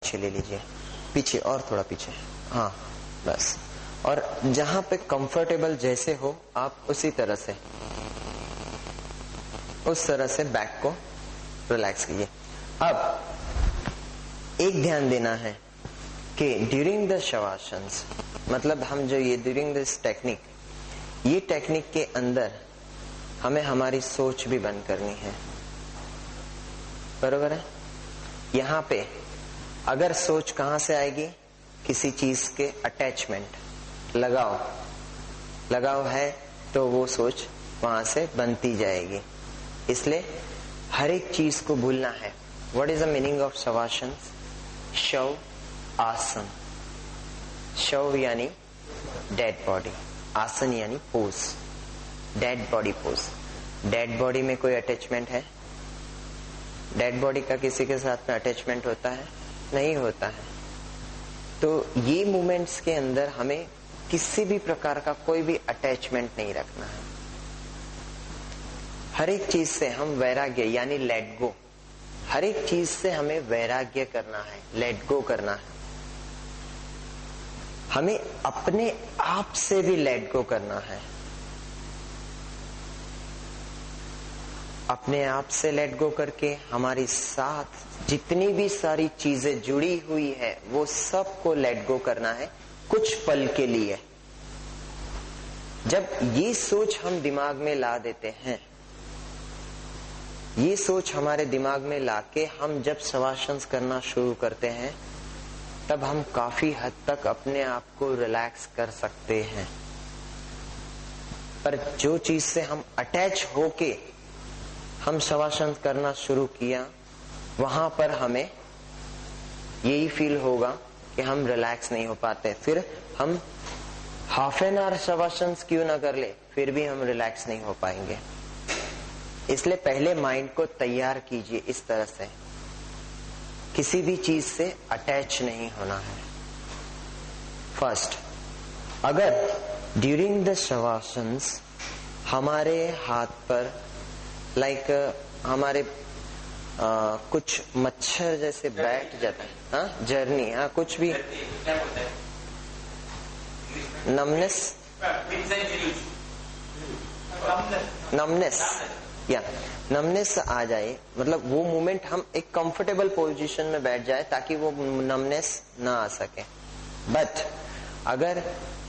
पीछे ले लीजिए, पीछे और थोड़ा पीछे, हाँ बस। और जहां पे कंफर्टेबल जैसे हो आप उसी तरह से, उस तरह से बैक को रिलैक्स कीजिए। अब एक ध्यान देना है कि ड्यूरिंग द शवासंस, मतलब हम जो ये ड्यूरिंग दिस टेक्निक, ये टेक्निक के अंदर हमें हमारी सोच भी बंद करनी है, बरोबर है। यहाँ पे अगर सोच कहां से आएगी, किसी चीज के अटैचमेंट, लगाव है तो वो सोच वहां से बनती जाएगी। इसलिए हर एक चीज को भूलना है। What is the meaning of shavasana? शव आसन, शव यानी डेड बॉडी, आसन यानी pose, dead body pose. Dead body में कोई अटैचमेंट है? डेड बॉडी का किसी के साथ में अटैचमेंट होता है? नहीं होता है। तो ये मूवमेंट्स के अंदर हमें किसी भी प्रकार का कोई भी अटैचमेंट नहीं रखना है। हर एक चीज से हम वैराग्य यानी लेट गो, हर एक चीज से हमें वैराग्य करना है, लेट गो करना है। हमें अपने आप से भी लेट गो करना है। अपने आप से लेट गो करके हमारी साथ जितनी भी सारी चीजें जुड़ी हुई है वो सब को लेट गो करना है कुछ पल के लिए। जब ये सोच हम दिमाग में ला देते हैं, ये सोच हमारे दिमाग में लाके हम जब शवासन करना शुरू करते हैं, तब हम काफी हद तक अपने आप को रिलैक्स कर सकते हैं। पर जो चीज से हम अटैच होके हम शवासन करना शुरू किया, वहां पर हमें यही फील होगा कि हम रिलैक्स नहीं हो पाते। फिर हम हाफ एन आवर शवासन क्यों ना कर ले, फिर भी हम रिलैक्स नहीं हो पाएंगे। इसलिए पहले माइंड को तैयार कीजिए इस तरह से, किसी भी चीज से अटैच नहीं होना है। फर्स्ट, अगर ड्यूरिंग द शवासन्स हमारे हाथ पर हमारे कुछ मच्छर जैसे बैठ जाता है, हाँ जर्नी, हाँ कुछ भी नमनेस आ जाए, मतलब वो मोमेंट हम एक कंफर्टेबल पोजीशन में बैठ जाए ताकि वो नमनेस ना आ सके। बट अगर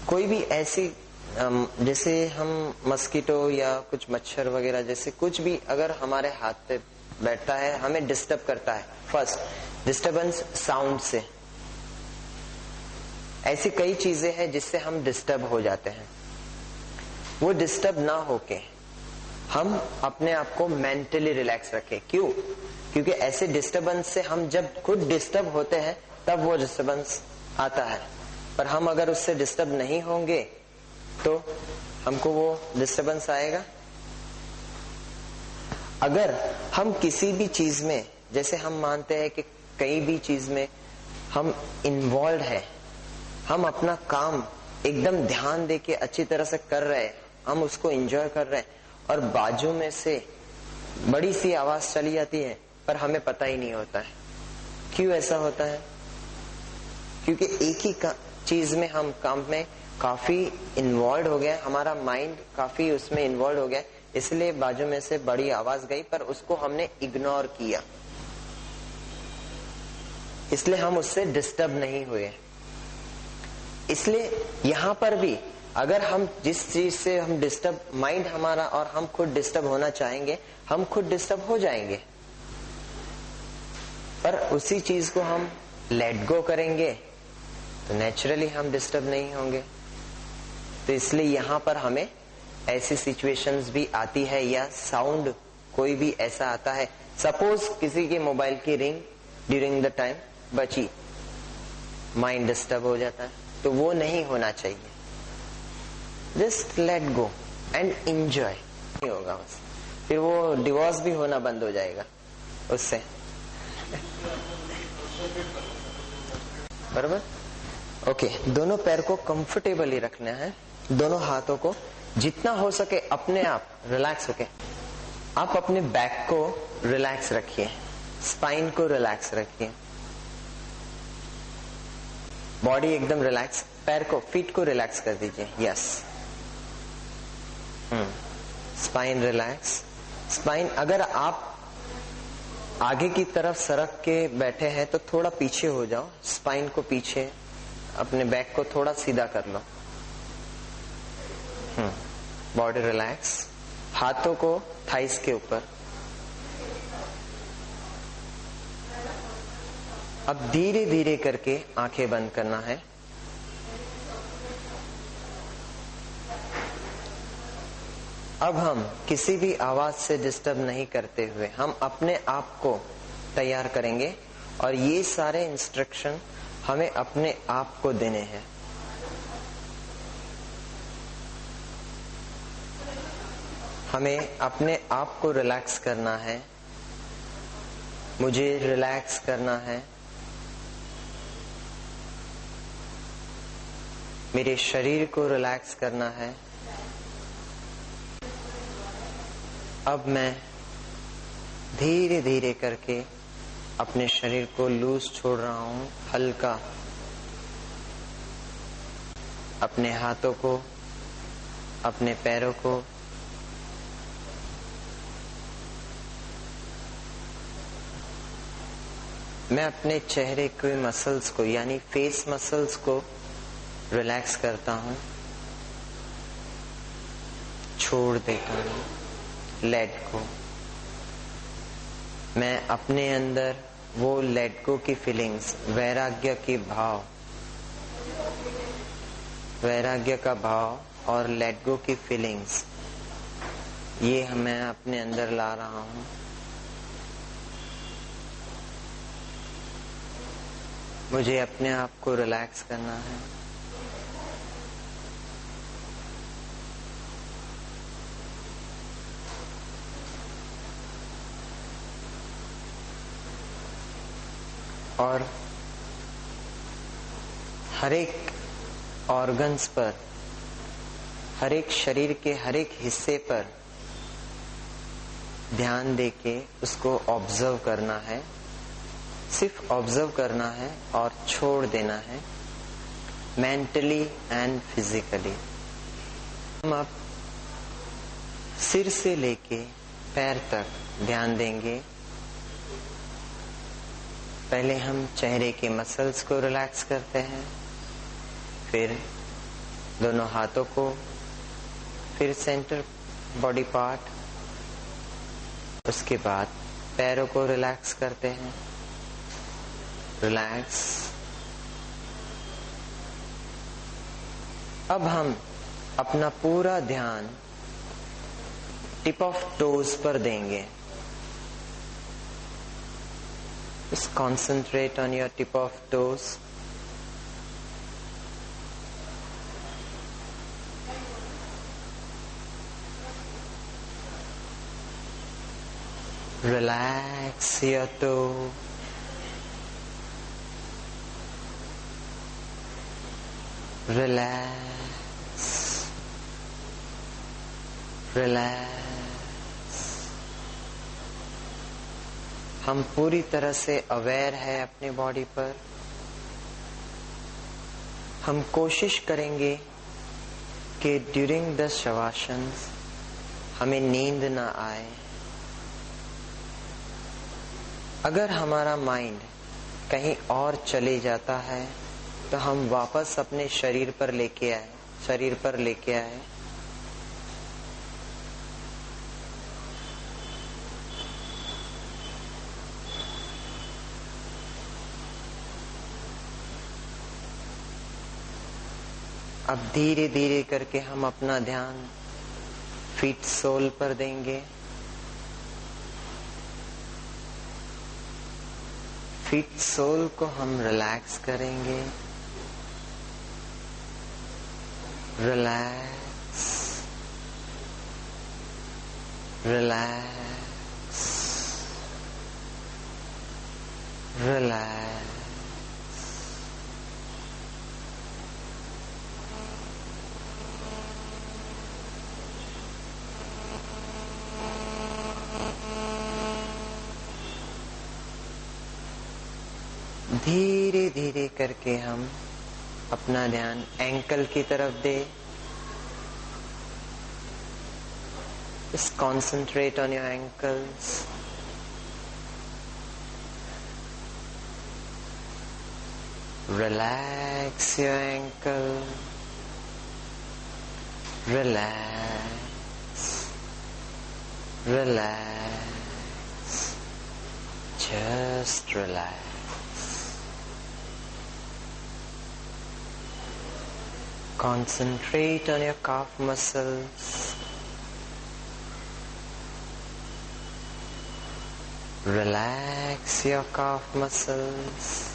कोई भी ऐसी जैसे हम मस्कीटो या कुछ मच्छर वगैरह जैसे कुछ भी अगर हमारे हाथ पे बैठता है, हमें डिस्टर्ब करता है। फर्स्ट, डिस्टर्बेंस साउंड से, ऐसी कई चीजें हैं जिससे हम डिस्टर्ब हो जाते हैं। वो डिस्टर्ब ना होके हम अपने आप को मेंटली रिलैक्स रखें। क्यों? क्योंकि ऐसे डिस्टर्बेंस से हम जब खुद डिस्टर्ब होते हैं तब वो डिस्टर्बेंस आता है। पर हम अगर उससे डिस्टर्ब नहीं होंगे तो हमको वो डिस्टर्बेंस आएगा। अगर हम किसी भी चीज में, जैसे हम मानते हैं कि कई भी चीज में हम इन्वॉल्व है, हम अपना काम एकदम ध्यान देके अच्छी तरह से कर रहे हैं, हम उसको एंजॉय कर रहे हैं, और बाजू में से बड़ी सी आवाज चली जाती है पर हमें पता ही नहीं होता है। क्यों ऐसा होता है? क्योंकि एक ही चीज में हम काम में काफी इन्वॉल्व हो गया, हमारा माइंड काफी उसमें इन्वॉल्व हो गया, इसलिए बाजू में से बड़ी आवाज गई पर उसको हमने इग्नोर किया, इसलिए हम उससे डिस्टर्ब नहीं हुए। इसलिए यहां पर भी अगर हम जिस चीज से हम डिस्टर्ब, माइंड हमारा और हम खुद डिस्टर्ब होना चाहेंगे, हम खुद डिस्टर्ब हो जाएंगे। पर उसी चीज को हम लेट गो करेंगे तो नेचुरली हम डिस्टर्ब नहीं होंगे। तो इसलिए यहां पर हमें ऐसी सिचुएशंस भी आती है, या साउंड कोई भी ऐसा आता है, सपोज किसी के मोबाइल की रिंग ड्यूरिंग द टाइम बची, माइंड डिस्टर्ब हो जाता है, तो वो नहीं होना चाहिए। Just let go and enjoy. नहीं होगा बस, फिर वो डिवोर्स भी होना बंद हो जाएगा उससे। बराबर? ओके, दोनों पैर को कंफर्टेबली रखना है, दोनों हाथों को जितना हो सके अपने आप रिलैक्स होके। आप अपने बैक को रिलैक्स रखिए, स्पाइन को रिलैक्स रखिए, बॉडी एकदम रिलैक्स, पैर को, फीट को रिलैक्स कर दीजिए। Yes, spine relax. स्पाइन, अगर आप आगे की तरफ सरक के बैठे हैं तो थोड़ा पीछे हो जाओ, स्पाइन को पीछे, अपने बैक को थोड़ा सीधा कर लो। Body relax. हाथों को थाइस के ऊपर। अब धीरे धीरे करके आंखें बंद करना है। अब हम किसी भी आवाज से डिस्टर्ब नहीं करते हुए हम अपने आप को तैयार करेंगे और ये सारे इंस्ट्रक्शन हमें अपने आप को देने हैं। हमें अपने आप को रिलैक्स करना है, मुझे रिलैक्स करना है, मेरे शरीर को रिलैक्स करना है। अब मैं धीरे धीरे करके अपने शरीर को लूज छोड़ रहा हूं, हल्का। अपने हाथों को, अपने पैरों को, मैं अपने चेहरे के मसल्स को यानी फेस मसल्स को रिलैक्स करता हूं, छोड़ देता हूं, लेट गो। मैं अपने अंदर वो लेट गो की फीलिंग्स, वैराग्य की भाव, वैराग्य का भाव और लेट गो की फीलिंग्स, ये मैं अपने अंदर ला रहा हूं। मुझे अपने आप को रिलैक्स करना है। और हर एक ऑर्गन्स पर, हर एक शरीर के हर एक हिस्से पर ध्यान देके उसको ऑब्जर्व करना है। सिर्फ ऑब्जर्व करना है और छोड़ देना है, मेंटली एंड फिजिकली। हम अब सिर से लेके पैर तक ध्यान देंगे। पहले हम चेहरे के मसल्स को रिलैक्स करते हैं, फिर दोनों हाथों को, फिर सेंटर बॉडी पार्ट, उसके बाद पैरों को रिलैक्स करते हैं। रिलैक्स। अब हम अपना पूरा ध्यान टिप ऑफ टोज पर देंगे। Just concentrate on your tip of toes. Relax your toe. Relax. Relax. हम पूरी तरह से अवेयर है अपनी बॉडी पर। हम कोशिश करेंगे कि ड्यूरिंग द शवासन्स हमें नींद ना आए। अगर हमारा माइंड कहीं और चले जाता है तो हम वापस अपने शरीर पर लेके आए। अब धीरे धीरे करके हम अपना ध्यान फीट सोल पर देंगे। फीट सोल को हम रिलैक्स करेंगे। Relax, relax, relax. धीरे धीरे करके हम अपना ध्यान एंकल की तरफ दे. Just concentrate on your ankles. Relax your ankle. Relax. Relax. Just relax. Concentrate on your calf muscles. Relax your calf muscles.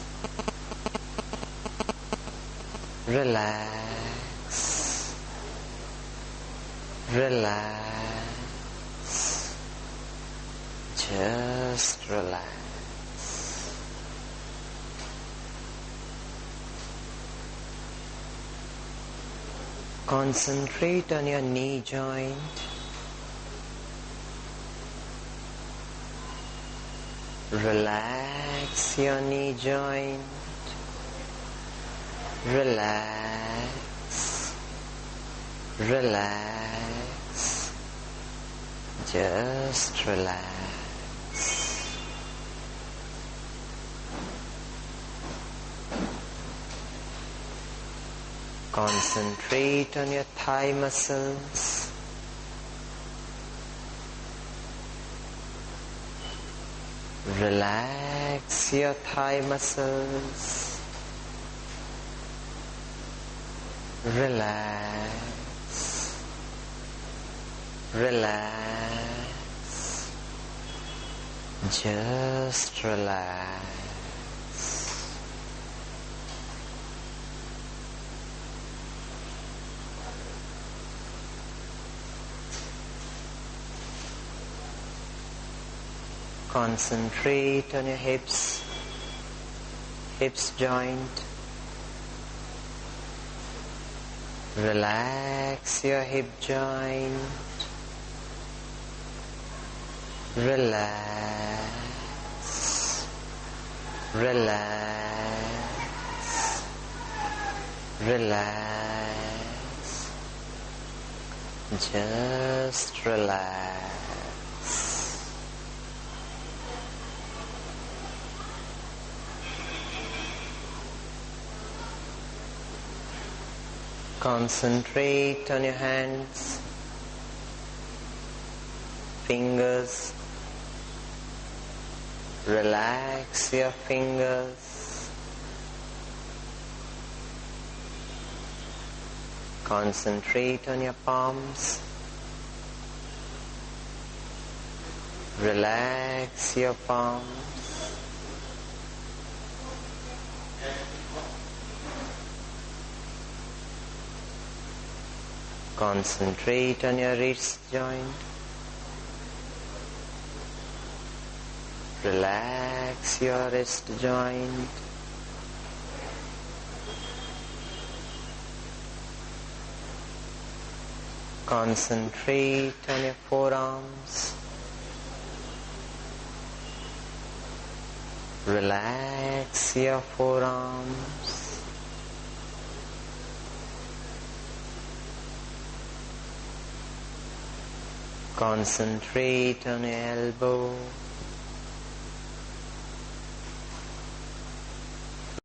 Relax. Relax. Just relax. Concentrate on your knee joint. Relax your knee joint. Relax. Relax. Just relax. Concentrate on your thigh muscles. Relax your thigh muscles. Relax. Relax. Just relax. Concentrate on your hips joint. Relax your hip joint. Relax. Relax. Relax. Just relax. Concentrate on your hands, fingers. Relax your fingers. Concentrate on your palms. Relax your palms. Concentrate on your wrist joint. Relax your wrist joint. Concentrate on your forearms. Relax your forearms. Concentrate on your elbow.